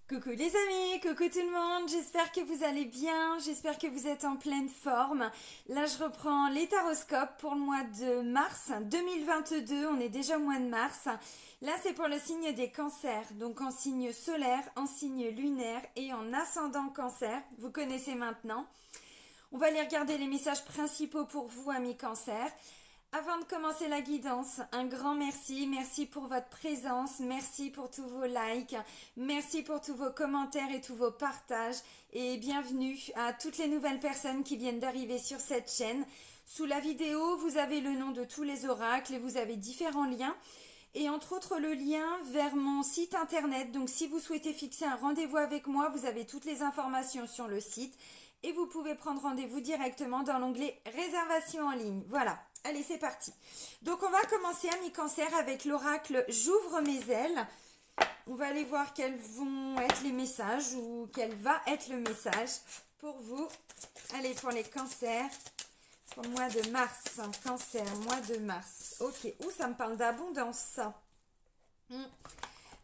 Coucou les amis, coucou tout le monde, j'espère que vous allez bien, j'espère que vous êtes en pleine forme. Là je reprends les taroscopes pour le mois de mars 2022, on est déjà au mois de mars. Là c'est pour le signe des cancers, donc en signe solaire, en signe lunaire et en ascendant cancer, vous connaissez maintenant. On va aller regarder les messages principaux pour vous amis cancer. Avant de commencer la guidance, un grand merci. Merci pour votre présence. Merci pour tous vos likes. Merci pour tous vos commentaires et tous vos partages. Et bienvenue à toutes les nouvelles personnes qui viennent d'arriver sur cette chaîne. Sous la vidéo, vous avez le nom de tous les oracles et vous avez différents liens. Et entre autres le lien vers mon site internet. Donc si vous souhaitez fixer un rendez-vous avec moi, vous avez toutes les informations sur le site. Et vous pouvez prendre rendez-vous directement dans l'onglet réservation en ligne. Voilà. Allez, c'est parti. Donc, on va commencer, amis cancer, avec l'oracle J'ouvre mes ailes. On va aller voir quels vont être les messages ou quel va être le message pour vous. Allez, pour les cancers, pour le mois de mars. Cancer, mois de mars. Ok. Ouh, ça me parle d'abondance, ça.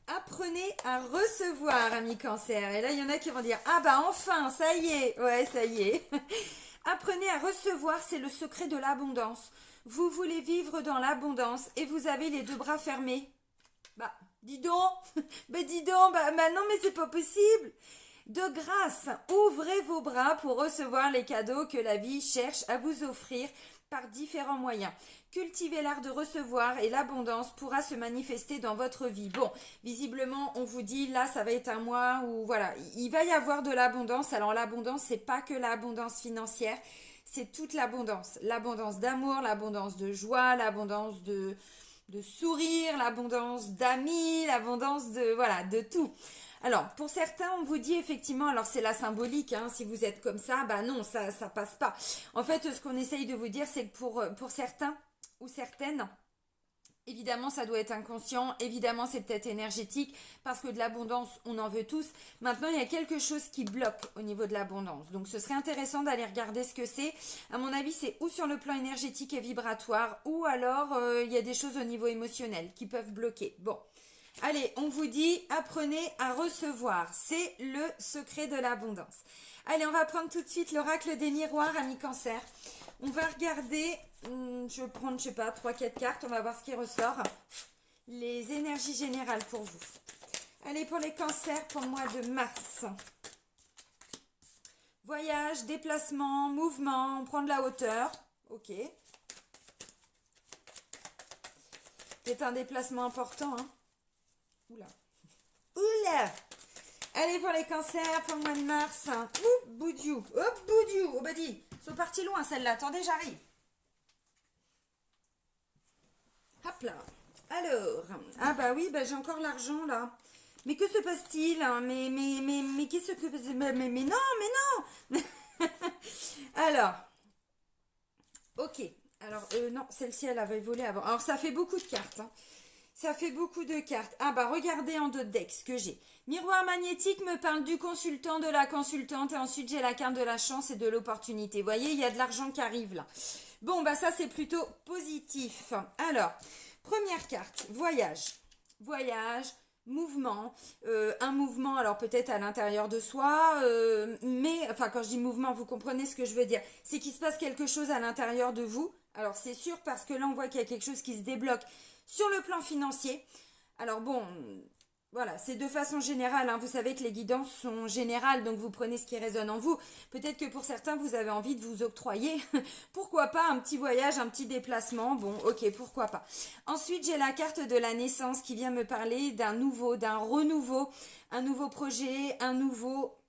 Apprenez à recevoir, amis cancer. Et là, il y en a qui vont dire, ah bah enfin, ça y est. Ouais, ça y est. Apprenez à recevoir, c'est le secret de l'abondance. Vous voulez vivre dans l'abondance et vous avez les deux bras fermés. Bah, dis donc, bah non, mais c'est pas possible. De grâce, ouvrez vos bras pour recevoir les cadeaux que la vie cherche à vous offrir par différents moyens. Cultivez l'art de recevoir et l'abondance pourra se manifester dans votre vie. Bon, visiblement, on vous dit là, ça va être un mois où voilà, il va y avoir de l'abondance. Alors l'abondance, c'est pas que l'abondance financière, c'est toute l'abondance. L'abondance d'amour, l'abondance de joie, l'abondance de sourire, l'abondance d'amis, l'abondance de voilà, de tout. Alors, pour certains, on vous dit effectivement, alors c'est la symbolique, hein, si vous êtes comme ça, bah non, ça passe pas. En fait, ce qu'on essaye de vous dire, c'est que pour certains ou certaines, évidemment, ça doit être inconscient, évidemment, c'est peut-être énergétique, parce que de l'abondance, on en veut tous. Maintenant, il y a quelque chose qui bloque au niveau de l'abondance. Donc, ce serait intéressant d'aller regarder ce que c'est. À mon avis, c'est ou sur le plan énergétique et vibratoire, ou alors, il y a des choses au niveau émotionnel qui peuvent bloquer. Bon. Allez, on vous dit, apprenez à recevoir. C'est le secret de l'abondance. Allez, on va prendre tout de suite l'oracle des miroirs, amis cancer. On va regarder, je vais prendre, je sais pas, 3-4 cartes, on va voir ce qui ressort. Les énergies générales pour vous. Allez, pour les cancers, pour le mois de mars. Voyage, déplacement, mouvement, on prend de la hauteur. Ok. C'est un déplacement important, hein. Oula. Oula. Allez pour les cancers pour le mois de mars. Ouh, boudiou. Hop, boudiou. Oh bah dis, ils sont partis loin celle-là. Attendez, j'arrive. Hop là. Alors. Ah bah oui, bah j'ai encore l'argent là. Mais que se passe-t-il, hein? Mais qu'est-ce que... Mais non. Alors. Ok. Alors, non, celle-ci, elle avait volé avant. Alors, ça fait beaucoup de cartes, hein. Ça fait beaucoup de cartes. Ah bah regardez en deux decks ce que j'ai. Miroir magnétique me parle du consultant, de la consultante. Et ensuite j'ai la carte de la chance et de l'opportunité. Vous voyez, il y a de l'argent qui arrive là. Bon bah ça c'est plutôt positif. Alors, première carte, voyage. Voyage, mouvement. Un mouvement, alors peut-être à l'intérieur de soi. Mais, enfin quand je dis mouvement, vous comprenez ce que je veux dire. C'est qu'il se passe quelque chose à l'intérieur de vous. Alors c'est sûr parce que là on voit qu'il y a quelque chose qui se débloque sur le plan financier. Alors bon, voilà, c'est de façon générale, hein. Vous savez que les guidances sont générales, donc vous prenez ce qui résonne en vous. Peut-être que pour certains, vous avez envie de vous octroyer, pourquoi pas, un petit voyage, un petit déplacement. Bon, ok, pourquoi pas. Ensuite, j'ai la carte de la naissance qui vient me parler d'un nouveau, d'un renouveau, un nouveau projet, un nouveau...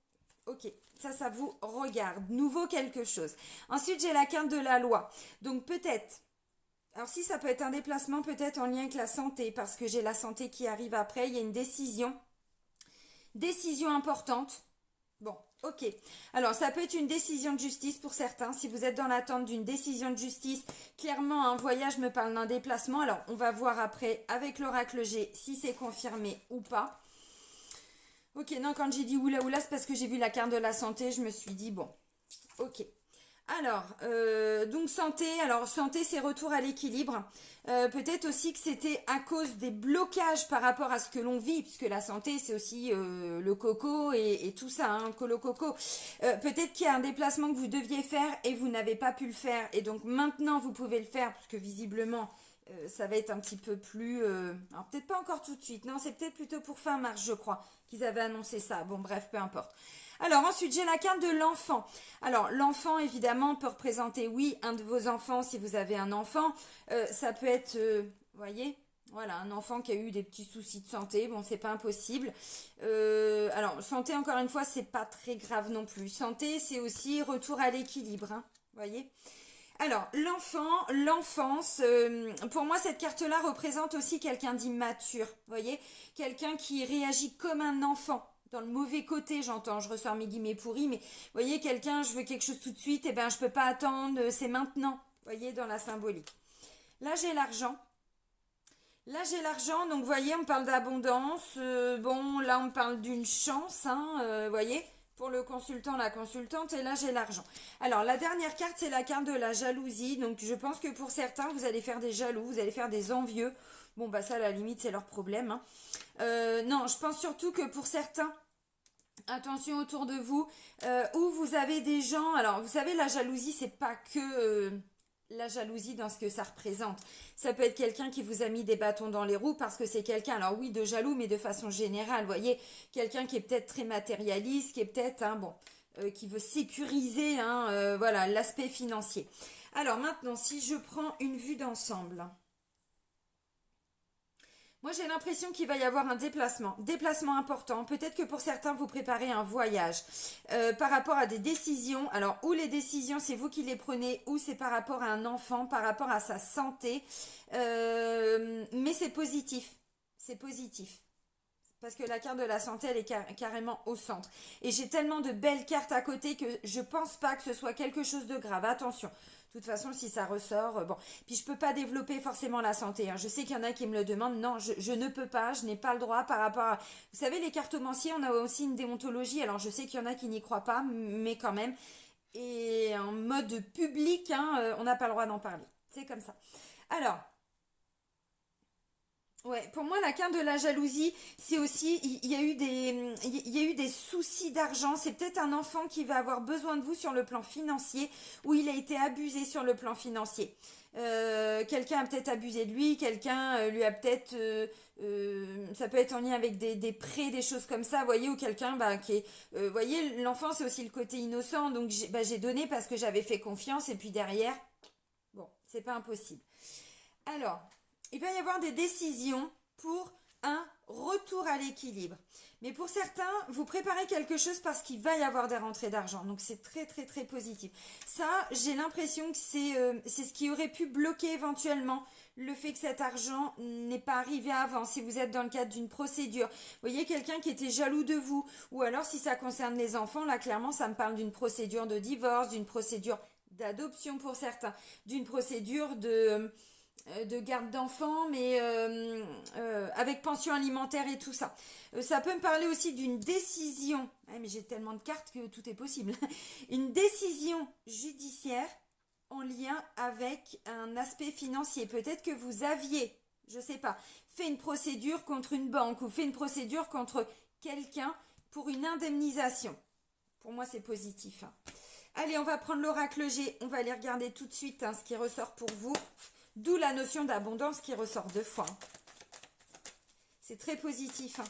Ok, ça vous regarde, nouveau quelque chose. Ensuite, j'ai la carte de la loi. Donc peut-être... Alors si ça peut être un déplacement peut-être en lien avec la santé, parce que j'ai la santé qui arrive après, il y a une décision. Décision importante. Bon, ok. Alors ça peut être une décision de justice pour certains. Si vous êtes dans l'attente d'une décision de justice, clairement un voyage me parle d'un déplacement. Alors on va voir après avec l'oracle G si c'est confirmé ou pas. Ok, non, quand j'ai dit oula oula, c'est parce que j'ai vu la carte de la santé, je me suis dit bon, ok. Alors, donc santé, santé c'est retour à l'équilibre. Peut-être aussi que c'était à cause des blocages par rapport à ce que l'on vit, puisque la santé c'est aussi le coco et tout ça, hein, colo coco. Peut-être qu'il y a un déplacement que vous deviez faire et vous n'avez pas pu le faire, et donc maintenant vous pouvez le faire, puisque visiblement ça va être un petit peu plus... alors peut-être pas encore tout de suite, non c'est peut-être plutôt pour fin mars je crois qu'ils avaient annoncé ça. Bon bref, peu importe. Alors ensuite j'ai la carte de l'enfant. Alors l'enfant évidemment peut représenter oui un de vos enfants si vous avez un enfant. Ça peut être, vous voyez, voilà un enfant qui a eu des petits soucis de santé. Bon c'est pas impossible. Alors santé encore une fois c'est pas très grave non plus. Santé c'est aussi retour à l'équilibre. Hein, vous voyez. Alors, l'enfance, pour moi, cette carte-là représente aussi quelqu'un d'immature, vous voyez, quelqu'un qui réagit comme un enfant, dans le mauvais côté, j'entends, je ressors mes guillemets pourris, mais vous voyez, quelqu'un, je veux quelque chose tout de suite, et ben je peux pas attendre, c'est maintenant, vous voyez, dans la symbolique. Là, j'ai l'argent. Là, j'ai l'argent, donc vous voyez, on parle d'abondance. Bon, là, on parle d'une chance, hein, vous voyez, pour le consultant, la consultante, et là, j'ai l'argent. Alors, la dernière carte, c'est la carte de la jalousie. Donc, je pense que pour certains, vous allez faire des jaloux, vous allez faire des envieux. Bon, bah ça, à la limite, c'est leur problème. Hein. Non, je pense surtout que pour certains, attention autour de vous, où vous avez des gens... Alors, vous savez, la jalousie, c'est pas que... la jalousie dans ce que ça représente. Ça peut être quelqu'un qui vous a mis des bâtons dans les roues parce que c'est quelqu'un, alors oui, de jaloux, mais de façon générale, vous voyez, quelqu'un qui est peut-être très matérialiste, qui est peut-être, hein, bon, qui veut sécuriser, hein, voilà, l'aspect financier. Alors maintenant, si je prends une vue d'ensemble, moi, j'ai l'impression qu'il va y avoir un déplacement important. Peut-être que pour certains, vous préparez un voyage par rapport à des décisions. Alors, ou les décisions, c'est vous qui les prenez, ou c'est par rapport à un enfant, par rapport à sa santé. Mais c'est positif. C'est positif. Parce que la carte de la santé, elle est carrément au centre. Et j'ai tellement de belles cartes à côté que je pense pas que ce soit quelque chose de grave. Attention. De toute façon, si ça ressort, bon. Puis je peux pas développer forcément la santé. Hein. Je sais qu'il y en a qui me le demandent. Non, je ne peux pas. Je n'ai pas le droit par rapport à... Vous savez, les cartomanciers, on a aussi une déontologie. Alors, je sais qu'il y en a qui n'y croient pas, mais quand même. Et en mode public, hein, on n'a pas le droit d'en parler. C'est comme ça. Alors, ouais, pour moi, la carte de la jalousie, c'est aussi, il y a eu des soucis d'argent. C'est peut-être un enfant qui va avoir besoin de vous sur le plan financier, ou il a été abusé sur le plan financier. Quelqu'un a peut-être abusé de lui, quelqu'un lui a peut-être, ça peut être en lien avec des prêts, des choses comme ça, vous voyez, ou quelqu'un bah, qui est, vous voyez, l'enfant c'est aussi le côté innocent, donc j'ai donné parce que j'avais fait confiance, et puis derrière, bon, c'est pas impossible. Alors, il va y avoir des décisions pour un retour à l'équilibre. Mais pour certains, vous préparez quelque chose parce qu'il va y avoir des rentrées d'argent. Donc c'est très très très positif. Ça, j'ai l'impression que c'est ce qui aurait pu bloquer éventuellement le fait que cet argent n'est pas arrivé avant. Si vous êtes dans le cadre d'une procédure, vous voyez quelqu'un qui était jaloux de vous. Ou alors si ça concerne les enfants, là clairement ça me parle d'une procédure de divorce, d'une procédure d'adoption pour certains, d'une procédure de garde d'enfants, mais avec pension alimentaire et tout ça. Ça peut me parler aussi d'une décision, ah, mais j'ai tellement de cartes que tout est possible, une décision judiciaire en lien avec un aspect financier. Peut-être que vous aviez, je sais pas, fait une procédure contre une banque ou fait une procédure contre quelqu'un pour une indemnisation. Pour moi, c'est positif. Hein. Allez, on va prendre l'oracle G, on va aller regarder tout de suite hein, ce qui ressort pour vous. D'où la notion d'abondance qui ressort deux fois. C'est très positif. Hein.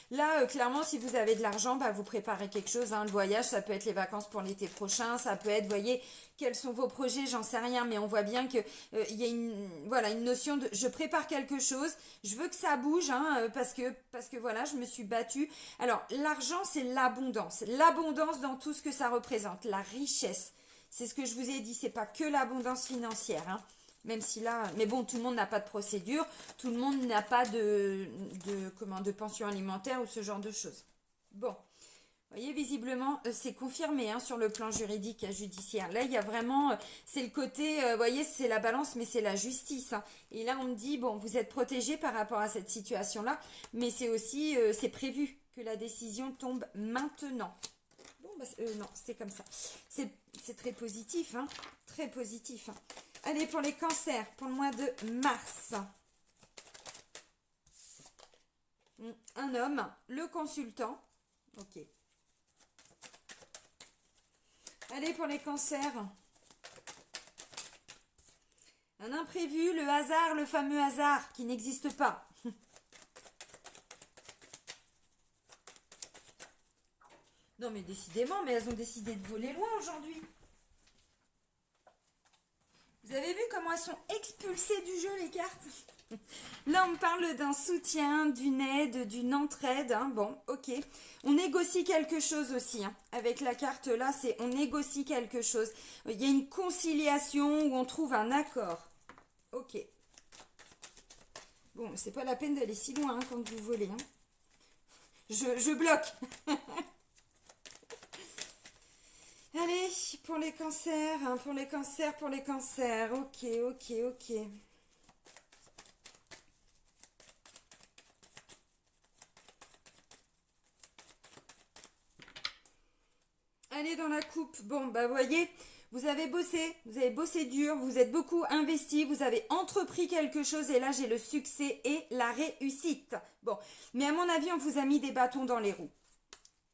Là, clairement, si vous avez de l'argent, bah, vous préparez quelque chose. Hein. Le voyage, ça peut être les vacances pour l'été prochain. Ça peut être, voyez, quels sont vos projets, j'en sais rien. Mais on voit bien qu'il y a une notion de... Je prépare quelque chose. Je veux que ça bouge hein, parce que voilà, je me suis battue. Alors, l'argent, c'est l'abondance. L'abondance dans tout ce que ça représente. La richesse. C'est ce que je vous ai dit. C'est pas que l'abondance financière. Hein. Même si là, mais bon, tout le monde n'a pas de procédure, tout le monde n'a pas de pension alimentaire ou ce genre de choses. Bon, vous voyez, visiblement, c'est confirmé hein, sur le plan juridique et judiciaire. Là, il y a vraiment, c'est le côté, vous voyez, c'est la balance, mais c'est la justice. Hein. Et là, on me dit, bon, vous êtes protégé par rapport à cette situation-là, mais c'est aussi, c'est prévu que la décision tombe maintenant. Bon, Non, c'était comme ça. C'est très positif, hein. Très positif. Hein. Allez, pour les cancers, pour le mois de mars. Un homme, le consultant. Ok. Allez, pour les cancers. Un imprévu, le hasard, le fameux hasard qui n'existe pas. Non mais décidément, mais elles ont décidé de voler loin aujourd'hui. Vous avez vu comment elles sont expulsées du jeu les cartes? Là on me parle d'un soutien, d'une aide, d'une entraide. Hein. Bon, ok. On négocie quelque chose aussi. Hein. Avec la carte là, c'est on négocie quelque chose. Il y a une conciliation où on trouve un accord. Ok. Bon, c'est pas la peine d'aller si loin hein, quand vous volez. Hein. Je bloque. Allez, pour les cancers, hein, pour les cancers, pour les cancers. Ok, ok, ok. Allez dans la coupe. Bon, bah vous voyez, vous avez bossé dur, vous êtes beaucoup investi, vous avez entrepris quelque chose et là j'ai le succès et la réussite. Bon, mais à mon avis, on vous a mis des bâtons dans les roues.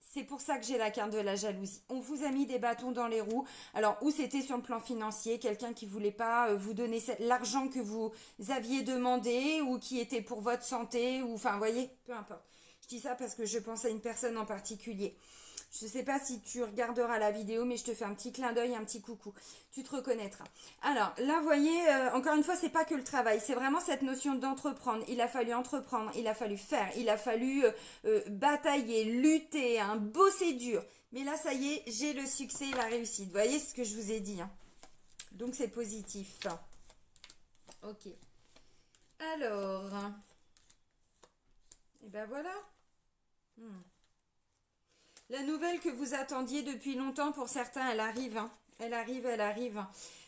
C'est pour ça que j'ai la carte de la jalousie. On vous a mis des bâtons dans les roues. Alors, ou c'était sur le plan financier, quelqu'un qui voulait pas vous donner l'argent que vous aviez demandé, ou qui était pour votre santé, ou enfin, vous voyez, peu importe. Je dis ça parce que je pense à une personne en particulier. Je ne sais pas si tu regarderas la vidéo, mais je te fais un petit clin d'œil, un petit coucou. Tu te reconnaîtras. Alors, là, vous voyez, encore une fois, c'est pas que le travail. C'est vraiment cette notion d'entreprendre. Il a fallu entreprendre, il a fallu faire, il a fallu batailler, lutter, hein, bosser dur. Mais là, ça y est, j'ai le succès et la réussite. Vous voyez ce que je vous ai dit. Hein. Donc, c'est positif. Ok. Alors. Et ben voilà. La nouvelle que vous attendiez depuis longtemps, pour certains, elle arrive. Hein. Elle arrive, elle arrive.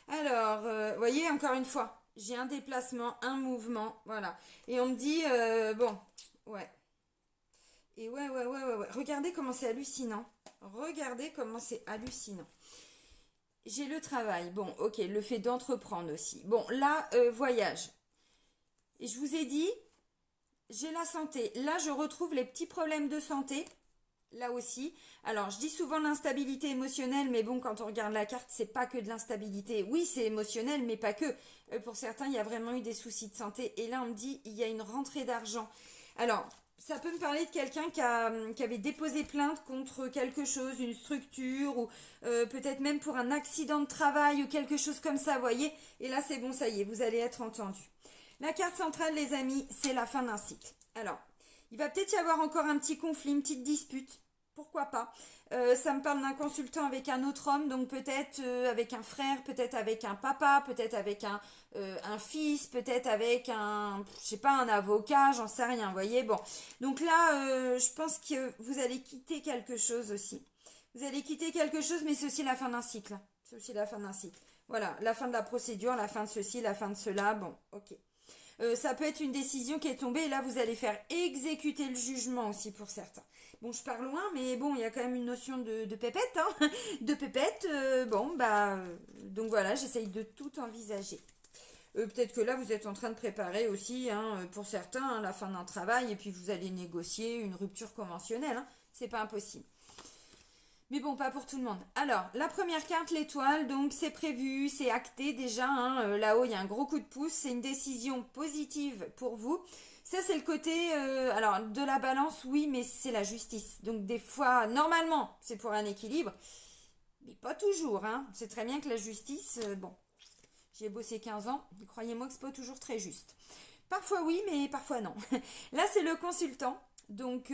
Alors, vous voyez, encore une fois, j'ai un déplacement, un mouvement, voilà. Et on me dit, bon, ouais. Et ouais. Regardez comment c'est hallucinant. Regardez comment c'est hallucinant. J'ai le travail. Bon, ok, le fait d'entreprendre aussi. Bon, là, voyage. Et je vous ai dit, j'ai la santé. Là, je retrouve les petits problèmes de santé. Là aussi. Alors, je dis souvent l'instabilité émotionnelle, mais bon, quand on regarde la carte, c'est pas que de l'instabilité. Oui, c'est émotionnel, mais pas que. Pour certains, il y a vraiment eu des soucis de santé. Et là, on me dit, il y a une rentrée d'argent. Alors, ça peut me parler de quelqu'un qui avait déposé plainte contre quelque chose, une structure, ou peut-être même pour un accident de travail, ou quelque chose comme ça, vous voyez. Et là, c'est bon, ça y est, vous allez être entendu. La carte centrale, les amis, c'est la fin d'un cycle. Alors, il va peut-être y avoir encore un petit conflit, une petite dispute. Pourquoi pas. Ça me parle d'un consultant avec un autre homme, donc peut-être avec un frère, peut-être avec un papa, peut-être avec un fils, peut-être avec je sais pas, un avocat, j'en sais rien, vous voyez. Bon, donc là, je pense que vous allez quitter quelque chose aussi. Vous allez quitter quelque chose, mais c'est aussi la fin d'un cycle. C'est aussi la fin d'un cycle. Voilà, la fin de la procédure, la fin de ceci, la fin de cela. Bon, ok. Ça peut être une décision qui est tombée et là vous allez faire exécuter le jugement aussi pour certains. Bon, je pars loin, mais bon, il y a quand même une notion de pépette, hein, de pépette. Bon, bah, donc voilà, j'essaye de tout envisager. Peut-être que là vous êtes en train de préparer aussi, hein, pour certains, hein, la fin d'un travail et puis vous allez négocier une rupture conventionnelle. Hein, c'est pas impossible. Mais bon, pas pour tout le monde. Alors, la première carte, l'étoile, donc c'est prévu, c'est acté déjà. Hein, là-haut, il y a un gros coup de pouce. C'est une décision positive pour vous. Ça, c'est le côté, alors, de la balance, oui, mais c'est la justice. Donc, des fois, normalement, c'est pour un équilibre. Mais pas toujours. Hein. C'est très bien que la justice, bon, j'ai bossé 15 ans. Croyez-moi que c'est pas toujours très juste. Parfois oui, mais parfois non. Là, c'est le consultant. Donc,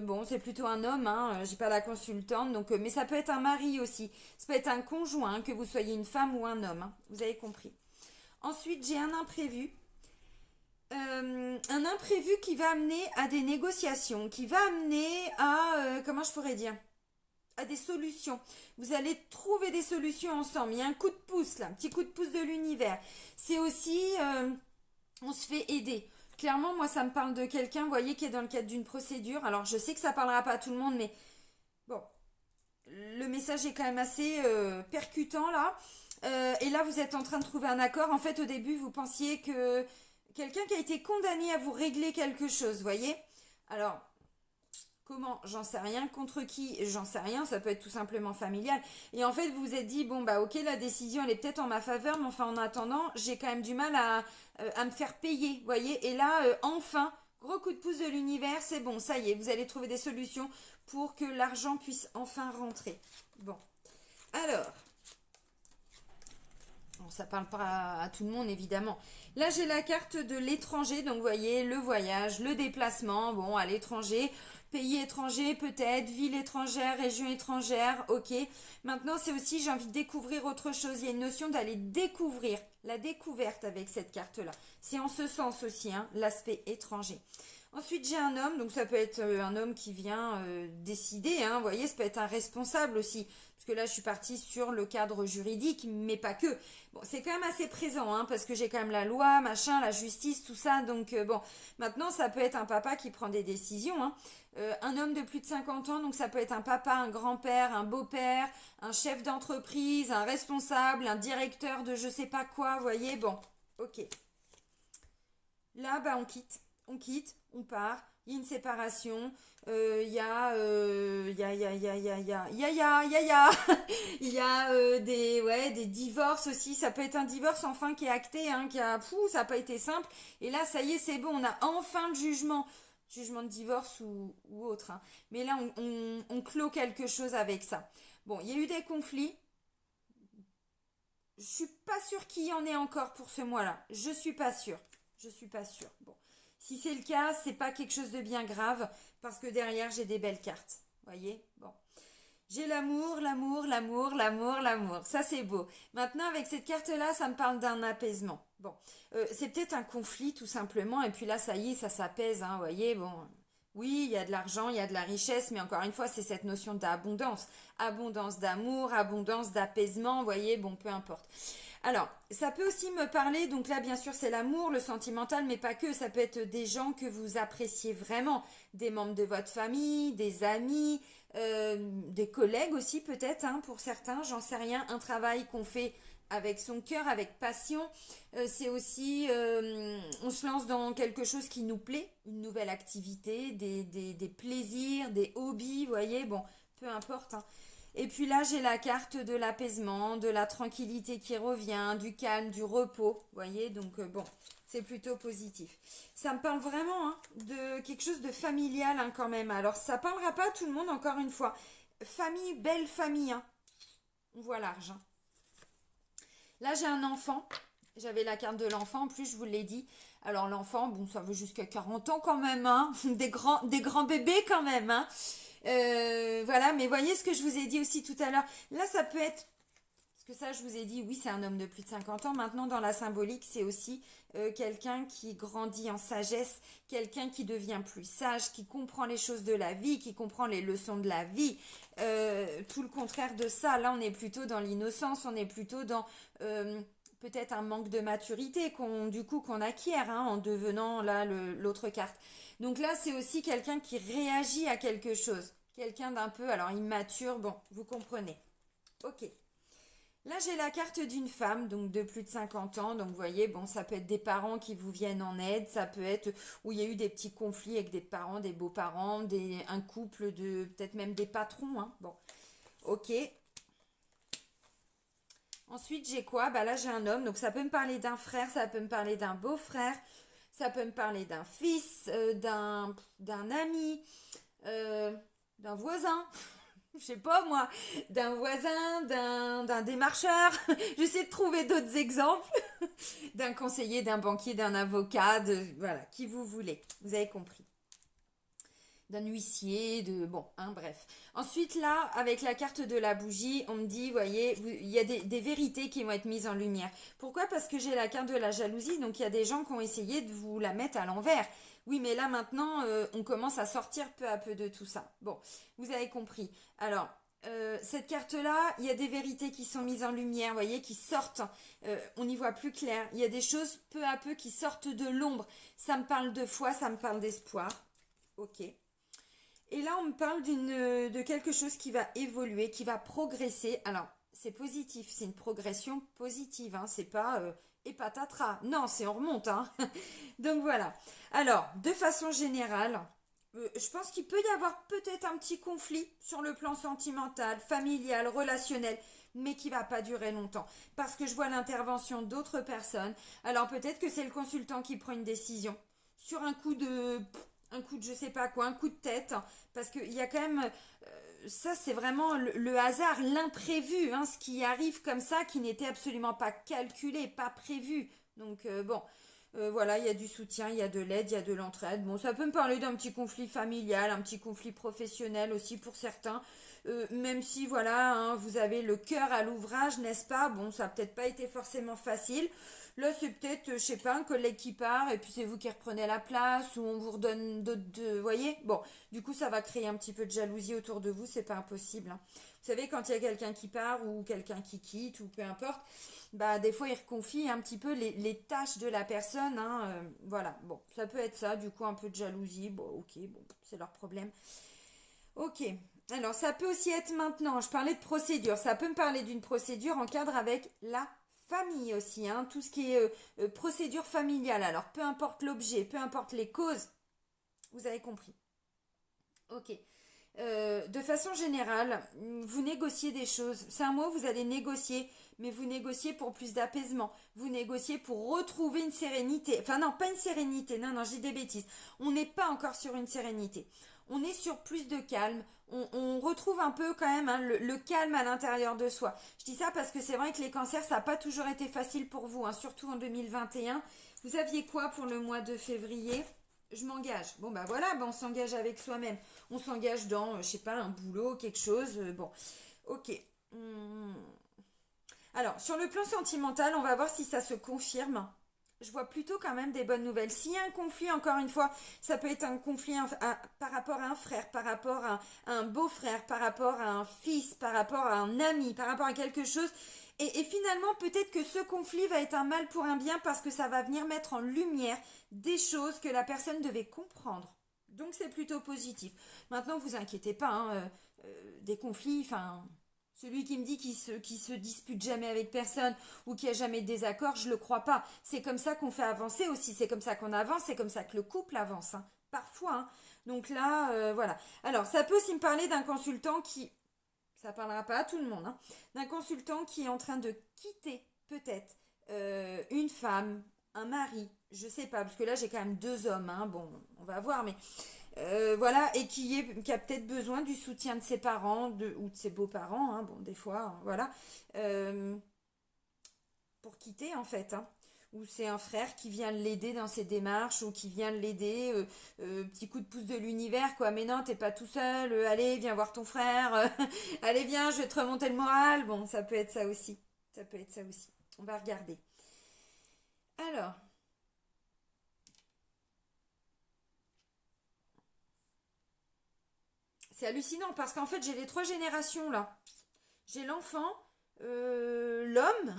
bon, c'est plutôt un homme, hein, j'ai pas la consultante, donc, mais ça peut être un mari aussi. Ça peut être un conjoint, hein, que vous soyez une femme ou un homme, hein, vous avez compris. Ensuite, j'ai un imprévu. Un imprévu qui va amener à des négociations, qui va amener à, comment je pourrais dire, à des solutions. Vous allez trouver des solutions ensemble. Il y a un coup de pouce là, un petit coup de pouce de l'univers. C'est aussi, on se fait aider. Clairement, moi, ça me parle de quelqu'un, vous voyez, qui est dans le cadre d'une procédure. Alors, je sais que ça parlera pas à tout le monde, mais bon, le message est quand même assez percutant là. Et là, vous êtes en train de trouver un accord. En fait, au début, vous pensiez que quelqu'un qui a été condamné à vous régler quelque chose, voyez? Alors, comment? J'en sais rien. Contre qui? J'en sais rien. Ça peut être tout simplement familial. Et en fait, vous vous êtes dit, bon, bah ok, la décision, elle est peut-être en ma faveur, mais enfin, en attendant, j'ai quand même du mal à me faire payer, voyez? Et là, enfin, gros coup de pouce de l'univers, c'est bon, ça y est, vous allez trouver des solutions pour que l'argent puisse enfin rentrer. Bon. Alors, bon, ça parle pas à tout le monde évidemment. Là j'ai la carte de l'étranger, donc vous voyez le voyage, le déplacement, bon à l'étranger, pays étranger peut-être, ville étrangère, région étrangère, ok. Maintenant c'est aussi j'ai envie de découvrir autre chose, il y a une notion d'aller découvrir, la découverte avec cette carte-là. C'est en ce sens aussi, hein, l'aspect étranger. Ensuite, j'ai un homme, donc ça peut être un homme qui vient décider, hein, vous voyez, ça peut être un responsable aussi, parce que là, je suis partie sur le cadre juridique, mais pas que. Bon, c'est quand même assez présent, hein, parce que j'ai quand même la loi, machin, la justice, tout ça, donc bon, maintenant, ça peut être un papa qui prend des décisions, hein. Un homme de plus de 50 ans, donc ça peut être un papa, un grand-père, un beau-père, un chef d'entreprise, un responsable, un directeur de je sais pas quoi, vous voyez, bon, ok. Là, bah, on quitte, on part, il y a une séparation, il y a, il y a des divorces aussi, ça peut être un divorce enfin qui est acté, hein, ça n'a pas été simple, et là, ça y est, c'est bon, on a enfin le jugement de divorce ou autre, hein. Mais là, on clôt quelque chose avec ça. Bon, il y a eu des conflits, je suis pas sûre qu'il y en ait encore pour ce mois-là, je suis pas sûre. Je suis pas sûre. Bon. Si c'est le cas, c'est pas quelque chose de bien grave parce que derrière j'ai des belles cartes. Voyez? Bon. J'ai l'amour, l'amour, l'amour, l'amour, l'amour. Ça c'est beau. Maintenant avec cette carte-là, ça me parle d'un apaisement. Bon. C'est peut-être un conflit tout simplement et puis là ça y est, ça s'apaise, hein, voyez? Bon. Oui, il y a de l'argent, il y a de la richesse, mais encore une fois, c'est cette notion d'abondance. Abondance d'amour, abondance d'apaisement, vous voyez, bon, peu importe. Alors, ça peut aussi me parler, donc là, bien sûr, c'est l'amour, le sentimental, mais pas que, ça peut être des gens que vous appréciez vraiment, des membres de votre famille, des amis, des collègues aussi peut-être, hein, pour certains, j'en sais rien, un travail qu'on fait avec son cœur, avec passion. C'est aussi, on se lance dans quelque chose qui nous plaît, une nouvelle activité, des plaisirs, des hobbies, vous voyez, bon, peu importe, hein. Et puis là, j'ai la carte de l'apaisement, de la tranquillité qui revient, du calme, du repos, vous voyez, donc bon, c'est plutôt positif. Ça me parle vraiment, hein, de quelque chose de familial, hein, quand même. Alors, ça parlera pas à tout le monde, encore une fois. Famille, belle famille, hein. On voit large, hein. Là, j'ai un enfant. J'avais la carte de l'enfant, en plus, je vous l'ai dit. Alors, l'enfant, bon, ça veut jusqu'à 40 ans quand même, hein. Des grands bébés quand même, hein. Voilà, mais voyez ce que je vous ai dit aussi tout à l'heure. Là, ça peut être... Parce que ça, je vous ai dit, oui, c'est un homme de plus de 50 ans. Maintenant, dans la symbolique, c'est aussi quelqu'un qui grandit en sagesse, quelqu'un qui devient plus sage, qui comprend les choses de la vie, qui comprend les leçons de la vie. Tout le contraire de ça. Là, on est plutôt dans l'innocence, on est plutôt dans peut-être un manque de maturité qu'on acquiert, hein, en devenant là l'autre carte. Donc là, c'est aussi quelqu'un qui réagit à quelque chose. Quelqu'un d'un peu, alors immature, bon, vous comprenez. Ok. Là, j'ai la carte d'une femme, donc de plus de 50 ans. Donc, vous voyez, bon, ça peut être des parents qui vous viennent en aide. Ça peut être où il y a eu des petits conflits avec des parents, des beaux-parents, un couple de... Peut-être même des patrons, hein. Bon, ok. Ensuite, j'ai quoi? Bah là, j'ai un homme. Donc, ça peut me parler d'un frère, ça peut me parler d'un beau-frère. Ça peut me parler d'un fils, d'un ami, d'un voisin. Je sais pas moi, d'un voisin, d'un démarcheur. J'essaie de trouver d'autres exemples. D'un conseiller, d'un banquier, d'un avocat, voilà, qui vous voulez. Vous avez compris. D'un huissier, bon, hein, bref. Ensuite, là, avec la carte de la bougie, on me dit, voyez, il y a des vérités qui vont être mises en lumière. Pourquoi? Parce que j'ai la carte de la jalousie, donc il y a des gens qui ont essayé de vous la mettre à l'envers. Oui, mais là, maintenant, on commence à sortir peu à peu de tout ça. Bon, vous avez compris. Alors, cette carte-là, il y a des vérités qui sont mises en lumière, vous voyez, qui sortent. On y voit plus clair. Il y a des choses peu à peu qui sortent de l'ombre. Ça me parle de foi, ça me parle d'espoir. Ok. Et là, on me parle de quelque chose qui va évoluer, qui va progresser. Alors, c'est positif, c'est une progression positive, hein, c'est pas et patatras. Non, c'est on remonte, hein. Donc voilà. Alors, de façon générale, je pense qu'il peut y avoir peut-être un petit conflit sur le plan sentimental, familial, relationnel, mais qui va pas durer longtemps. Parce que je vois l'intervention d'autres personnes. Alors peut-être que c'est le consultant qui prend une décision sur un coup de je sais pas quoi, un coup de tête, hein, parce qu'il y a quand même, ça c'est vraiment le hasard, l'imprévu, hein, ce qui arrive comme ça, qui n'était absolument pas calculé, pas prévu. Donc bon, voilà, il y a du soutien, il y a de l'aide, il y a de l'entraide. Bon, ça peut me parler d'un petit conflit familial, un petit conflit professionnel aussi pour certains. Même si, voilà, hein, vous avez le cœur à l'ouvrage, n'est-ce pas? Bon, ça n'a peut-être pas été forcément facile. Là, c'est peut-être, je sais pas, un collègue qui part et puis c'est vous qui reprenez la place ou on vous redonne d'autres, vous voyez? Bon, du coup, ça va créer un petit peu de jalousie autour de vous, c'est pas impossible, hein. Vous savez, quand il y a quelqu'un qui part ou quelqu'un qui quitte ou peu importe, bah des fois ils reconfient un petit peu les tâches de la personne, hein, voilà, bon, ça peut être ça, du coup un peu de jalousie, bon ok, bon, c'est leur problème. Ok, alors ça peut aussi être maintenant, je parlais de procédure, ça peut me parler d'une procédure en cadre avec la famille aussi, hein, tout ce qui est procédure familiale, alors peu importe l'objet, peu importe les causes, vous avez compris. Ok. De façon générale, vous négociez des choses. C'est un mot, vous allez négocier, mais vous négociez pour plus d'apaisement. Vous négociez pour retrouver une sérénité. Enfin non, pas une sérénité. Non, non, j'ai des bêtises. On n'est pas encore sur une sérénité. On est sur plus de calme. On retrouve un peu quand même, hein, le calme à l'intérieur de soi. Je dis ça parce que c'est vrai que les cancers, ça n'a pas toujours été facile pour vous, hein, surtout en 2021. Vous aviez quoi pour le mois de février? Je m'engage. Bon, bah voilà, bah, on s'engage avec soi-même. On s'engage dans, je sais pas, un boulot, quelque chose. Bon, ok. Hum. Alors, sur le plan sentimental, on va voir si ça se confirme. Je vois plutôt quand même des bonnes nouvelles. S'il y a un conflit, encore une fois, ça peut être un conflit par rapport à un frère, par rapport à un beau-frère, par rapport à un fils, par rapport à un ami, par rapport à quelque chose. Et finalement, peut-être que ce conflit va être un mal pour un bien parce que ça va venir mettre en lumière des choses que la personne devait comprendre. Donc c'est plutôt positif. Maintenant, vous inquiétez pas, hein, des conflits, enfin, celui qui me dit qu'il se dispute jamais avec personne ou qu'il n'y a jamais de désaccord, je le crois pas. C'est comme ça qu'on fait avancer aussi, c'est comme ça qu'on avance, c'est comme ça que le couple avance, hein. Parfois, hein. Donc là, voilà. Alors, ça peut aussi me parler d'un consultant qui, ça parlera pas à tout le monde, hein, d'un consultant qui est en train de quitter peut-être une femme, un mari, je sais pas, parce que là j'ai quand même deux hommes, hein, bon, on va voir, mais voilà, et qui a peut-être besoin du soutien de ses parents ou de ses beaux-parents, hein, bon, des fois, hein, voilà, euh, pour quitter en fait, hein. Ou c'est un frère qui vient l'aider dans ses démarches ou qui vient l'aider, petit coup de pouce de l'univers, quoi. Mais non, t'es pas tout seul, allez, viens voir ton frère, allez, viens, je vais te remonter le moral. Bon, ça peut être ça aussi. Ça peut être ça aussi. On va regarder. Alors, c'est hallucinant parce qu'en fait, j'ai les trois générations là. J'ai l'enfant, l'homme,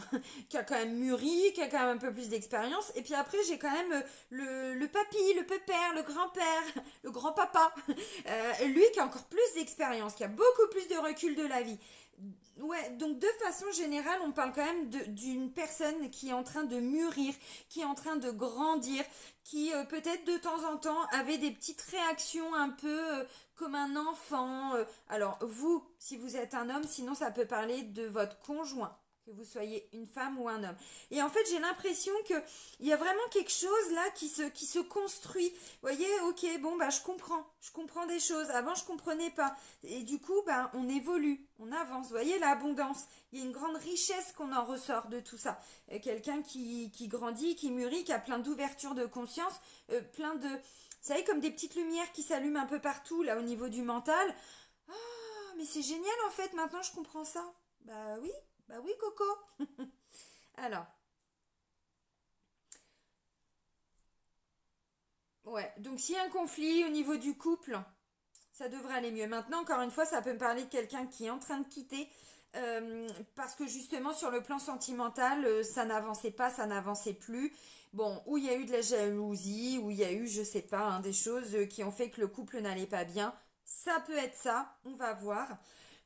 qui a quand même mûri, qui a quand même un peu plus d'expérience, et puis après j'ai quand même le papy, le pépère, le grand-père, le grand-papa, lui qui a encore plus d'expérience, qui a beaucoup plus de recul de la vie. Ouais, donc de façon générale, on parle quand même d'une personne qui est en train de mûrir, qui est en train de grandir, qui peut-être de temps en temps avait des petites réactions un peu comme un enfant. Alors vous, si vous êtes un homme, sinon ça peut parler de votre conjoint, que vous soyez une femme ou un homme. Et en fait, j'ai l'impression que il y a vraiment quelque chose là qui se construit. Vous voyez, ok, bon bah je comprends des choses. Avant je comprenais pas. Et du coup, bah on évolue, on avance. Vous voyez l'abondance. Il y a une grande richesse qu'on en ressort de tout ça. Quelqu'un qui grandit, qui mûrit, qui a plein d'ouverture de conscience, plein de, vous savez, comme des petites lumières qui s'allument un peu partout là au niveau du mental. Ah, mais c'est génial en fait. Maintenant je comprends ça. Bah oui, Coco. Alors, ouais. Donc s'il y a un conflit au niveau du couple, ça devrait aller mieux. Maintenant, encore une fois, ça peut me parler de quelqu'un qui est en train de quitter. Parce que justement sur le plan sentimental, ça n'avançait pas, ça n'avançait plus. Bon, où il y a eu de la jalousie, où il y a eu, je sais pas, hein, des choses qui ont fait que le couple n'allait pas bien. Ça peut être ça, on va voir.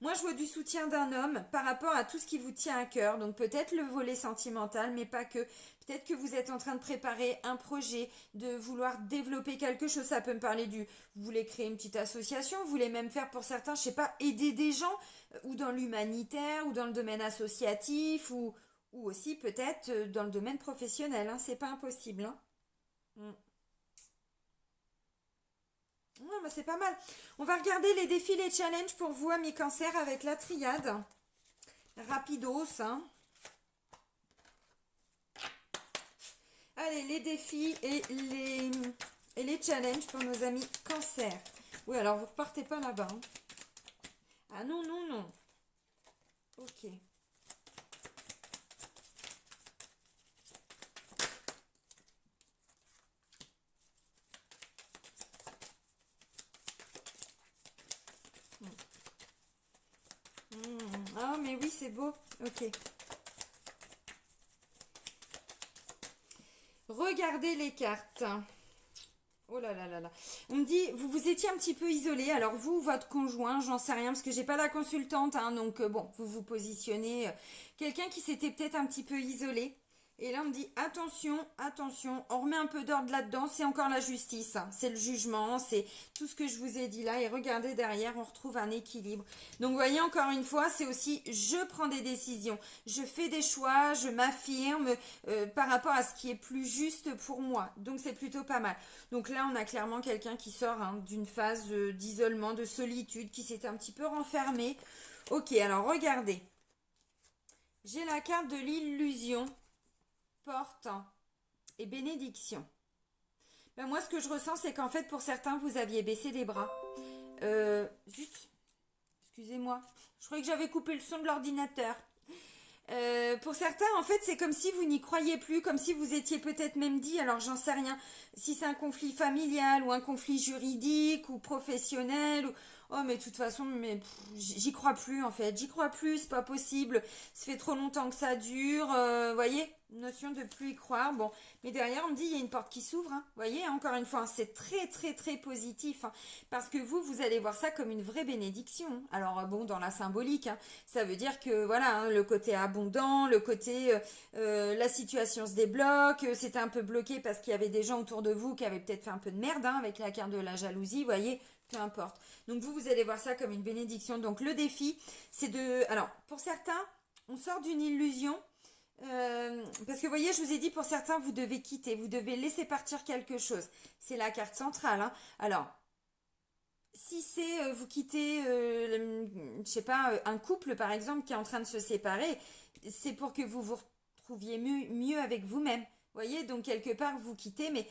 Moi, je vois du soutien d'un homme par rapport à tout ce qui vous tient à cœur. Donc peut-être le volet sentimental, mais pas que. Peut-être que vous êtes en train de préparer un projet, de vouloir développer quelque chose. Ça peut me parler du... Vous voulez créer une petite association, vous voulez même faire pour certains, je sais pas, aider des gens, ou dans l'humanitaire, ou dans le domaine associatif, ou aussi peut-être dans le domaine professionnel. Hein. C'est pas impossible. Hein. Mm. Ouais, bah, c'est pas mal. On va regarder les défis, les challenges pour vous, amis cancer, avec la triade. Rapidos, hein. Allez, les défis et les challenges pour nos amis cancer. Oui, alors vous repartez pas là-bas. Hein. Ah non, non, non. Ok. Ah, mais oui, c'est beau. Ok. Regardez les cartes. Oh là là là là. On me dit, vous vous étiez un petit peu isolé. Alors vous, votre conjoint, j'en sais rien parce que j'ai pas la consultante. Hein, donc bon, vous vous positionnez. Quelqu'un qui s'était peut-être un petit peu isolé. Et là, on me dit, attention, attention, on remet un peu d'ordre là-dedans. C'est encore la justice. Hein, c'est le jugement. C'est tout ce que je vous ai dit là. Et regardez derrière, on retrouve un équilibre. Donc vous voyez, encore une fois, c'est aussi, je prends des décisions. Je fais des choix, je m'affirme par rapport à ce qui est plus juste pour moi. Donc c'est plutôt pas mal. Donc là, on a clairement quelqu'un qui sort hein, d'une phase d'isolement, de solitude, qui s'est un petit peu renfermé. Ok, alors regardez. J'ai la carte de l'illusion, porte et bénédiction. Ben moi, ce que je ressens, c'est qu'en fait, pour certains, vous aviez baissé les bras. Zut, excusez-moi. Je croyais que j'avais coupé le son de l'ordinateur. Pour certains, en fait, c'est comme si vous n'y croyez plus, comme si vous étiez peut-être même dit, alors j'en sais rien, si c'est un conflit familial ou un conflit juridique ou professionnel, ou... oh mais de toute façon, mais j'y crois plus en fait, j'y crois plus, c'est pas possible, ça fait trop longtemps que ça dure, voyez, notion de plus y croire, bon, mais derrière on me dit il y a une porte qui s'ouvre, hein, voyez, encore une fois, hein, c'est très très très positif, hein, parce que vous allez voir ça comme une vraie bénédiction, hein. Alors bon, dans la symbolique, hein, ça veut dire que voilà, hein, le côté abondant, le côté la situation se débloque, c'était un peu bloqué parce qu'il y avait des gens autour de vous qui avaient peut-être fait un peu de merde hein, avec la carte de la jalousie, vous voyez, peu importe. Donc vous allez voir ça comme une bénédiction. Donc le défi, c'est de... Alors, pour certains, on sort d'une illusion. Parce que vous voyez, je vous ai dit, pour certains, vous devez quitter, vous devez laisser partir quelque chose. C'est la carte centrale. Hein. Alors, si c'est vous quittez, je sais pas, un couple par exemple qui est en train de se séparer, c'est pour que vous vous retrouviez mieux avec vous-même. Vous voyez, donc quelque part vous quittez, mais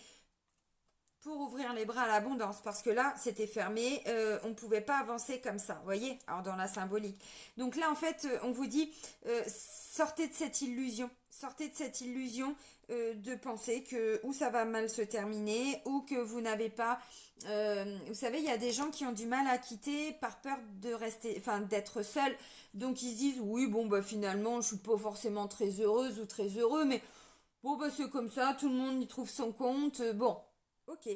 pour ouvrir les bras à l'abondance, parce que là, c'était fermé, on ne pouvait pas avancer comme ça, vous voyez, alors dans la symbolique. Donc là, en fait, on vous dit, sortez de cette illusion, de penser que ou ça va mal se terminer, ou que vous n'avez pas, vous savez, il y a des gens qui ont du mal à quitter par peur de rester, enfin, d'être seul, donc ils se disent, oui, bon, bah finalement, je suis pas forcément très heureuse ou très heureux, mais bon, bah c'est comme ça, tout le monde y trouve son compte, bon. Ok.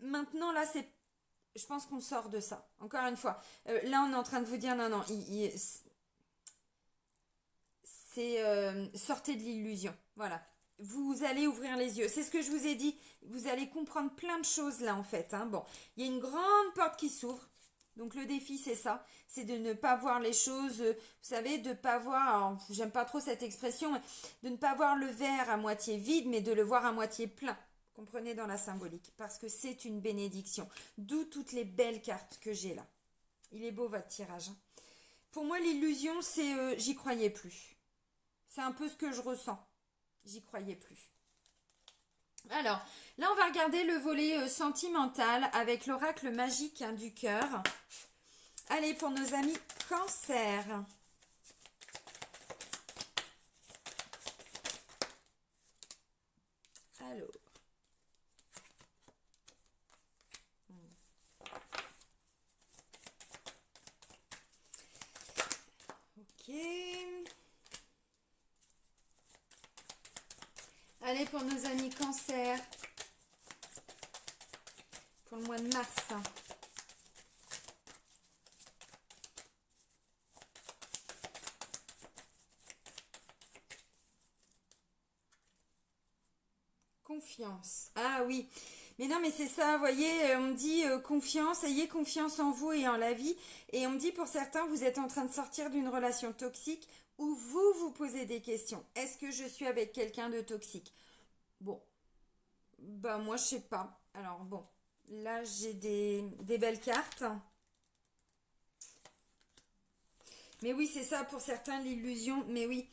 Maintenant, là, c'est. Je pense qu'on sort de ça. Encore une fois. Là, on est en train de vous dire non, non, c'est. Sortez de l'illusion. Voilà. Vous allez ouvrir les yeux. C'est ce que je vous ai dit. Vous allez comprendre plein de choses là, en fait. Hein. Bon. Il y a une grande porte qui s'ouvre. Donc le défi, c'est ça. C'est de ne pas voir les choses. Vous savez, de ne pas voir. Alors, j'aime pas trop cette expression. Mais de ne pas voir le verre à moitié vide, mais de le voir à moitié plein. Comprenez dans la symbolique, parce que c'est une bénédiction. D'où toutes les belles cartes que j'ai là. Il est beau votre tirage. Hein. Pour moi, l'illusion, c'est j'y croyais plus. C'est un peu ce que je ressens. J'y croyais plus. Alors, là, on va regarder le volet sentimental avec l'oracle magique hein, du cœur. Allez, pour nos amis cancer. Alors. Ok. Allez, pour nos amis cancer, pour le mois de mars. Confiance. Ah oui. Mais non, mais c'est ça, vous voyez, on me dit confiance, ayez confiance en vous et en la vie. Et on me dit pour certains, vous êtes en train de sortir d'une relation toxique où vous vous posez des questions. Est-ce que je suis avec quelqu'un de toxique? Bon, bah moi je sais pas. Alors bon, là j'ai des belles cartes. Mais oui, c'est ça pour certains l'illusion. Mais oui,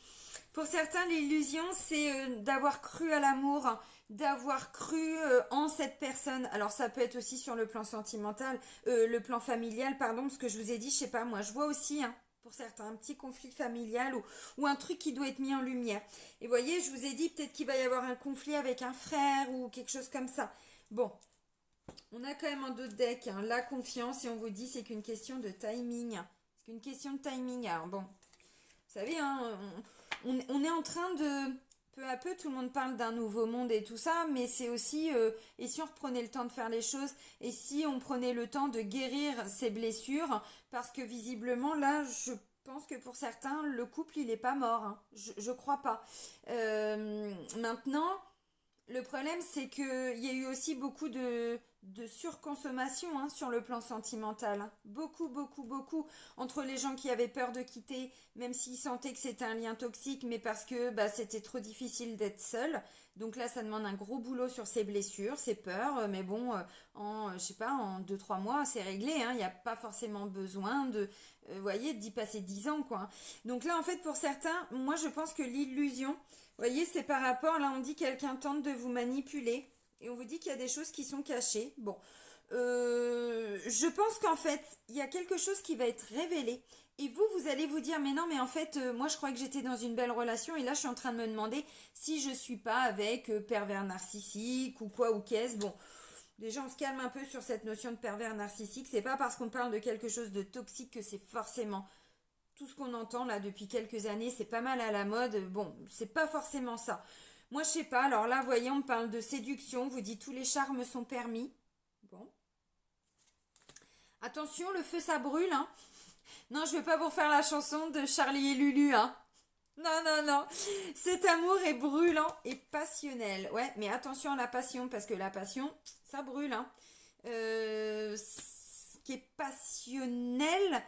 pour certains l'illusion c'est d'avoir cru à l'amour, d'avoir cru en cette personne. Alors ça peut être aussi sur le plan sentimental, le plan familial, pardon, ce que je vous ai dit, je sais pas, moi je vois aussi, hein, pour certains, un petit conflit familial ou un truc qui doit être mis en lumière. Et vous voyez, je vous ai dit peut-être qu'il va y avoir un conflit avec un frère ou quelque chose comme ça. Bon, on a quand même un d'autres deck, hein, la confiance, et on vous dit c'est qu'une question de timing. C'est qu'une question de timing. Alors bon, vous savez, hein, on est en train de... Peu à peu, tout le monde parle d'un nouveau monde et tout ça, mais c'est aussi... et si on reprenait le temps de faire les choses, et si on prenait le temps de guérir ses blessures, parce que visiblement, là, je pense que pour certains, le couple, il n'est pas mort. Hein. Je crois pas. Maintenant... Le problème, c'est qu'il y a eu aussi beaucoup de surconsommation, hein, sur le plan sentimental. Hein. Beaucoup, beaucoup, beaucoup. Entre les gens qui avaient peur de quitter, même s'ils sentaient que c'était un lien toxique, mais parce que bah, c'était trop difficile d'être seul. Donc là, ça demande un gros boulot sur ses blessures, ses peurs. Mais bon, je sais pas, en 2 3 mois, c'est réglé. Hein. Il n'y a pas forcément besoin de, vous voyez, d'y passer 10 ans, quoi. Hein. Donc là, en fait, pour certains, moi, je pense que l'illusion... Vous voyez, c'est par rapport, là on dit quelqu'un tente de vous manipuler et on vous dit qu'il y a des choses qui sont cachées. Bon, je pense qu'en fait, il y a quelque chose qui va être révélé et vous allez vous dire, mais non, mais en fait, moi je crois que j'étais dans une belle relation et là je suis en train de me demander si je suis pas avec pervers narcissique ou quoi ou qu'est-ce. Bon, déjà on se calme un peu sur cette notion de pervers narcissique. C'est pas parce qu'on parle de quelque chose de toxique que c'est forcément tout ce qu'on entend là depuis quelques années, c'est pas mal à la mode. Bon, c'est pas forcément ça. Moi, je sais pas. Alors là, voyez, on me parle de séduction. Vous dit tous les charmes sont permis. Bon. Attention, le feu, ça brûle, hein. Non, je vais pas vous refaire la chanson de Charlie et Lulu, hein. Non, non, non. Cet amour est brûlant et passionnel. Ouais, mais attention à la passion, parce que la passion, ça brûle, hein. Ce qui est passionnel,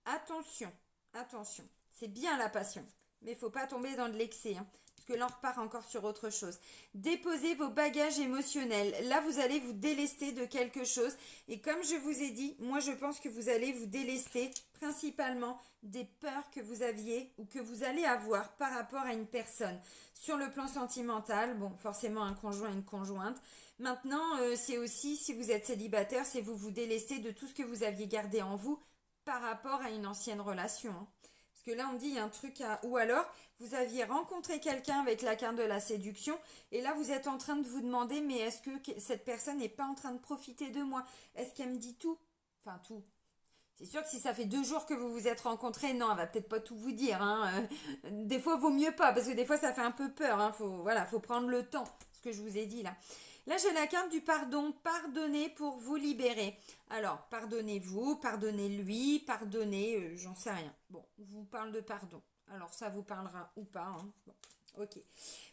attention. Attention, c'est bien la passion, mais il ne faut pas tomber dans de l'excès, hein, parce que là on repart encore sur autre chose. Déposez vos bagages émotionnels. Là, vous allez vous délester de quelque chose. Et comme je vous ai dit, moi je pense que vous allez vous délester principalement des peurs que vous aviez ou que vous allez avoir par rapport à une personne. Sur le plan sentimental, bon, forcément un conjoint, une conjointe. Maintenant, c'est aussi, si vous êtes célibataire, c'est vous délester de tout ce que vous aviez gardé en vous par rapport à une ancienne relation. Hein. Parce que là, on me dit, il y a un truc à... Ou alors, vous aviez rencontré quelqu'un avec la carte de la séduction, et là, vous êtes en train de vous demander, mais est-ce que cette personne n'est pas en train de profiter de moi? Est-ce qu'elle me dit tout? Enfin, tout. C'est sûr que si ça fait 2 jours que vous vous êtes rencontrés, non, elle va peut-être pas tout vous dire. Hein. Des fois, vaut mieux pas, parce que des fois, ça fait un peu peur. Hein. Faut prendre le temps, ce que je vous ai dit là. Là, j'ai la carte du pardon. Pardonnez pour vous libérer. Alors, pardonnez-vous, pardonnez-lui, pardonnez, j'en sais rien. Bon, on vous parle de pardon. Alors, ça vous parlera ou pas. Hein. Bon, ok.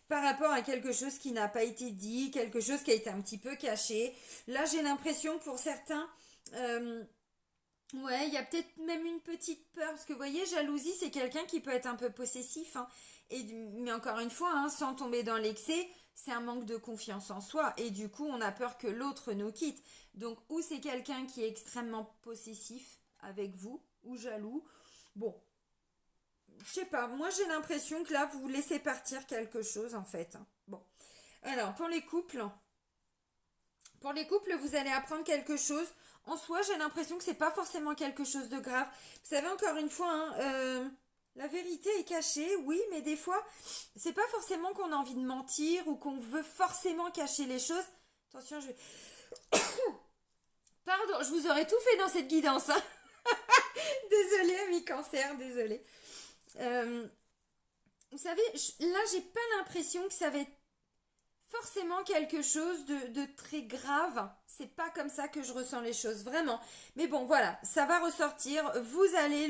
Par rapport à quelque chose qui n'a pas été dit, quelque chose qui a été un petit peu caché. Là, j'ai l'impression pour certains... ouais, il y a peut-être même une petite peur, parce que vous voyez, jalousie, c'est quelqu'un qui peut être un peu possessif, hein, mais encore une fois, hein, sans tomber dans l'excès, c'est un manque de confiance en soi, et du coup, on a peur que l'autre nous quitte. Donc, ou c'est quelqu'un qui est extrêmement possessif avec vous, ou jaloux. Bon, je sais pas, moi j'ai l'impression que là, vous laissez partir quelque chose, en fait. Hein. Bon, alors, pour les couples, vous allez apprendre quelque chose. En soi, j'ai l'impression que c'est pas forcément quelque chose de grave. Vous savez, encore une fois, hein, la vérité est cachée, oui, mais des fois, c'est pas forcément qu'on a envie de mentir ou qu'on veut forcément cacher les choses. Attention, je vais... Pardon, je vous aurais tout fait dans cette guidance. Hein. Désolée, ami cancer, désolée. Vous savez, là, j'ai pas l'impression que ça va être forcément quelque chose de très grave. C'est pas comme ça que je ressens les choses, vraiment. Mais bon, voilà, ça va ressortir. Vous allez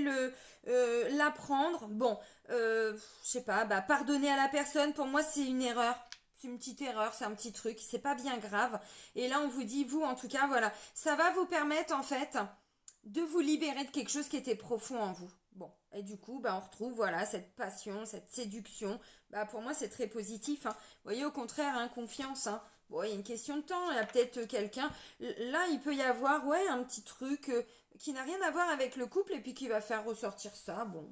l'apprendre. Bon, je sais pas, bah, pardonner à la personne, pour moi, c'est une erreur. C'est une petite erreur, c'est un petit truc, c'est pas bien grave. Et là, on vous dit, vous, en tout cas, voilà, ça va vous permettre, en fait, de vous libérer de quelque chose qui était profond en vous. Bon, et du coup, bah, on retrouve, voilà, cette passion, cette séduction. Bah, pour moi, c'est très positif, hein. Vous voyez, au contraire, hein, confiance, hein. Bon, il y a une question de temps, il y a peut-être quelqu'un. Là, il peut y avoir, ouais, un petit truc qui n'a rien à voir avec le couple et puis qui va faire ressortir ça. Bon,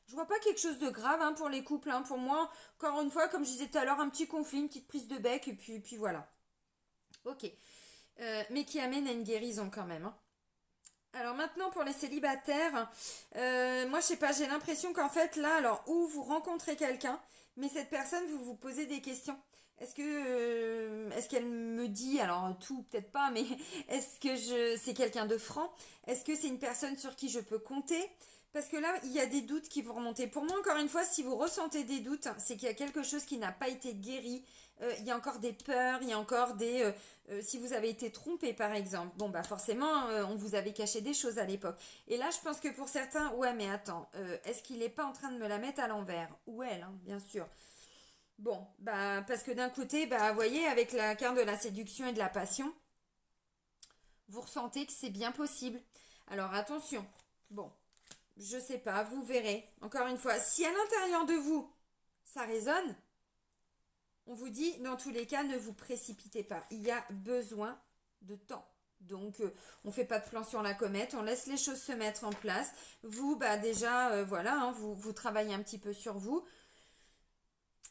je vois pas quelque chose de grave, hein, pour les couples, hein. Pour moi, encore une fois, comme je disais tout à l'heure, un petit conflit, une petite prise de bec et puis voilà. Ok. Mais qui amène à une guérison quand même, hein. Alors maintenant pour les célibataires, moi je sais pas, j'ai l'impression qu'en fait là, alors où vous rencontrez quelqu'un, mais cette personne vous vous posez des questions. Est-ce qu'elle me dit, alors tout peut-être pas, mais est-ce que c'est quelqu'un de franc? Est-ce que c'est une personne sur qui je peux compter? Parce que là, il y a des doutes qui vont remonter. Pour moi, encore une fois, si vous ressentez des doutes, c'est qu'il y a quelque chose qui n'a pas été guéri. Il y a encore des peurs, il y a encore si vous avez été trompé, par exemple, bon, bah forcément, on vous avait caché des choses à l'époque. Et là, je pense que pour certains, ouais, mais attends, est-ce qu'il n'est pas en train de me la mettre à l'envers? Ou elle, hein, bien sûr. Bon, bah, parce que d'un côté, bah, vous voyez, avec la carte de la séduction et de la passion, vous ressentez que c'est bien possible. Alors attention, bon, je sais pas, vous verrez. Encore une fois, si à l'intérieur de vous, ça résonne, on vous dit, dans tous les cas, ne vous précipitez pas. Il y a besoin de temps. Donc, on ne fait pas de plan sur la comète, on laisse les choses se mettre en place. Vous, bah déjà, voilà, hein, vous travaillez un petit peu sur vous.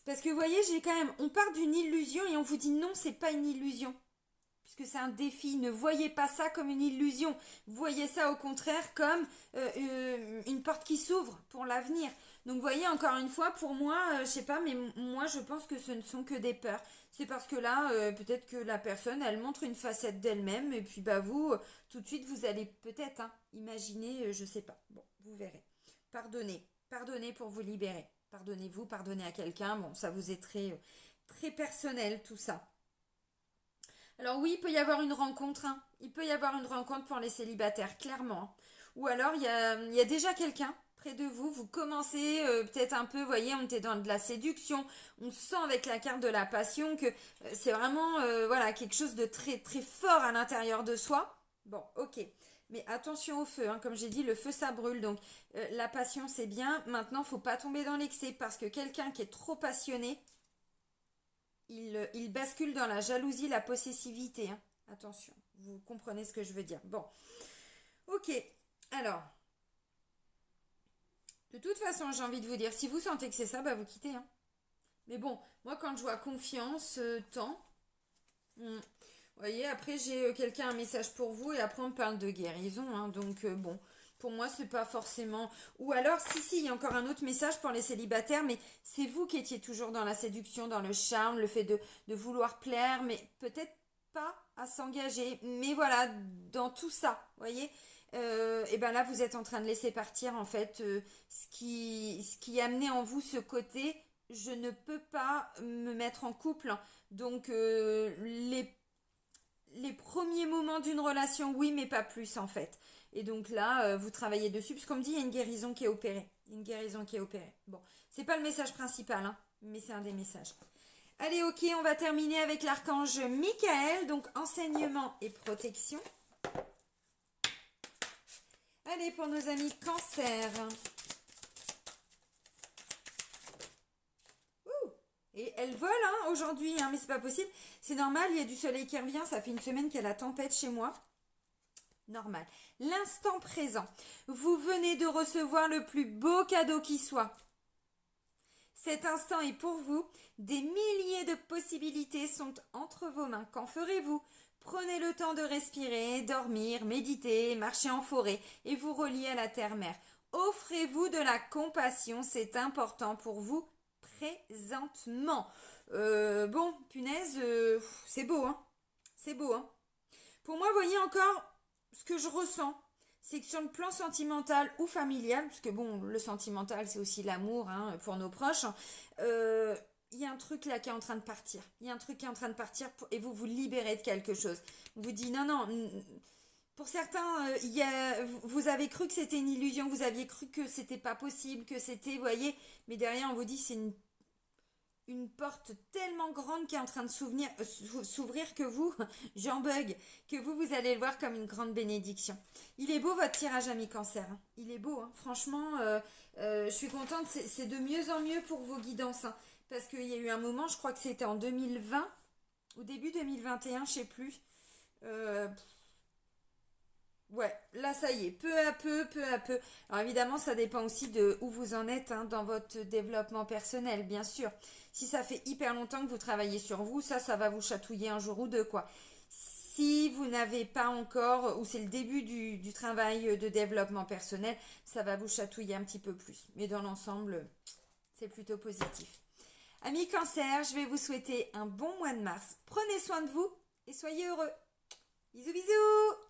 Parce que vous voyez, on part d'une illusion et on vous dit non, c'est pas une illusion. Puisque c'est un défi, ne voyez pas ça comme une illusion. Voyez ça au contraire comme une porte qui s'ouvre pour l'avenir. Donc vous voyez, encore une fois, pour moi, je sais pas, mais moi je pense que ce ne sont que des peurs. C'est parce que là, peut-être que la personne, elle montre une facette d'elle-même, et puis bah vous, tout de suite, vous allez peut-être imaginer, je sais pas. Bon, vous verrez. Pardonnez, pardonnez pour vous libérer. Pardonnez-vous, pardonnez à quelqu'un. Bon, ça vous est très personnel tout ça. Alors oui, il peut y avoir une rencontre, hein. Il peut y avoir une rencontre pour les célibataires, clairement. Ou alors il y a déjà quelqu'un près de vous, vous commencez peut-être un peu, vous voyez, on était dans de la séduction, on sent avec la carte de la passion que c'est vraiment voilà, quelque chose de très très fort à l'intérieur de soi. Bon, ok. Mais attention au feu, hein. Comme j'ai dit, le feu ça brûle, donc la passion c'est bien. Maintenant, faut pas tomber dans l'excès parce que quelqu'un qui est trop passionné, il bascule dans la jalousie, la possessivité, hein. Attention, vous comprenez ce que je veux dire. Bon, ok. Alors, de toute façon, j'ai envie de vous dire, si vous sentez que c'est ça, bah vous quittez, hein. Mais bon, moi quand je vois confiance, temps, vous voyez, après j'ai quelqu'un un message pour vous et après on parle de guérison, hein. Donc bon, pour moi c'est pas forcément. Ou alors, si, il y a encore un autre message pour les célibataires, mais c'est vous qui étiez toujours dans la séduction, dans le charme, le fait de vouloir plaire, mais peut-être pas à s'engager. Mais voilà, dans tout ça, vous voyez, et ben là vous êtes en train de laisser partir en fait ce qui amenait en vous ce côté je ne peux pas me mettre en couple. Donc les premiers moments d'une relation, oui, mais pas plus en fait. Et donc là, vous travaillez dessus, puisqu'on me dit, il y a une guérison qui est opérée. Une guérison qui est opérée. Bon, c'est pas le message principal, hein, mais c'est un des messages. Allez, ok, on va terminer avec l'archange Michael, donc enseignement et protection. Allez, pour nos amis cancer. Et elle vole hein, aujourd'hui, hein, mais c'est pas possible. C'est normal, il y a du soleil qui revient, ça fait une semaine qu'il y a la tempête chez moi. Normal. L'instant présent. Vous venez de recevoir le plus beau cadeau qui soit. Cet instant est pour vous. Des milliers de possibilités sont entre vos mains. Qu'en ferez-vous? Prenez le temps de respirer, dormir, méditer, marcher en forêt et vous relier à la terre-mère. Offrez-vous de la compassion, c'est important pour vous présentement. Bon, punaise, c'est beau, hein. C'est beau, hein. Pour moi, vous voyez encore ce que je ressens, c'est que sur le plan sentimental ou familial, parce que bon, le sentimental, c'est aussi l'amour hein, pour nos proches, il y a un truc là qui est en train de partir. Il y a un truc qui est en train de partir et vous vous libérez de quelque chose. On vous dit non, non. Pour certains, vous avez cru que c'était une illusion, vous aviez cru que c'était pas possible, que c'était, vous voyez, mais derrière on vous dit c'est une une porte tellement grande qui est en train de s'ouvrir que vous, j'en bug, que vous allez le voir comme une grande bénédiction. Il est beau votre tirage ami cancer, hein. Il est beau, hein. Franchement, je suis contente, c'est de mieux en mieux pour vos guidances, hein. Parce qu'il y a eu un moment, je crois que c'était en 2020, ou début 2021, je sais plus. Euh, Ouais, là ça y est, peu à peu, peu à peu. Alors évidemment, ça dépend aussi de où vous en êtes hein, dans votre développement personnel, bien sûr. Si ça fait hyper longtemps que vous travaillez sur vous, ça va vous chatouiller un jour ou deux, quoi. Si vous n'avez pas encore, ou c'est le début du travail de développement personnel, ça va vous chatouiller un petit peu plus. Mais dans l'ensemble, c'est plutôt positif. Amis cancer, je vais vous souhaiter un bon mois de mars. Prenez soin de vous et soyez heureux. Bisous bisous!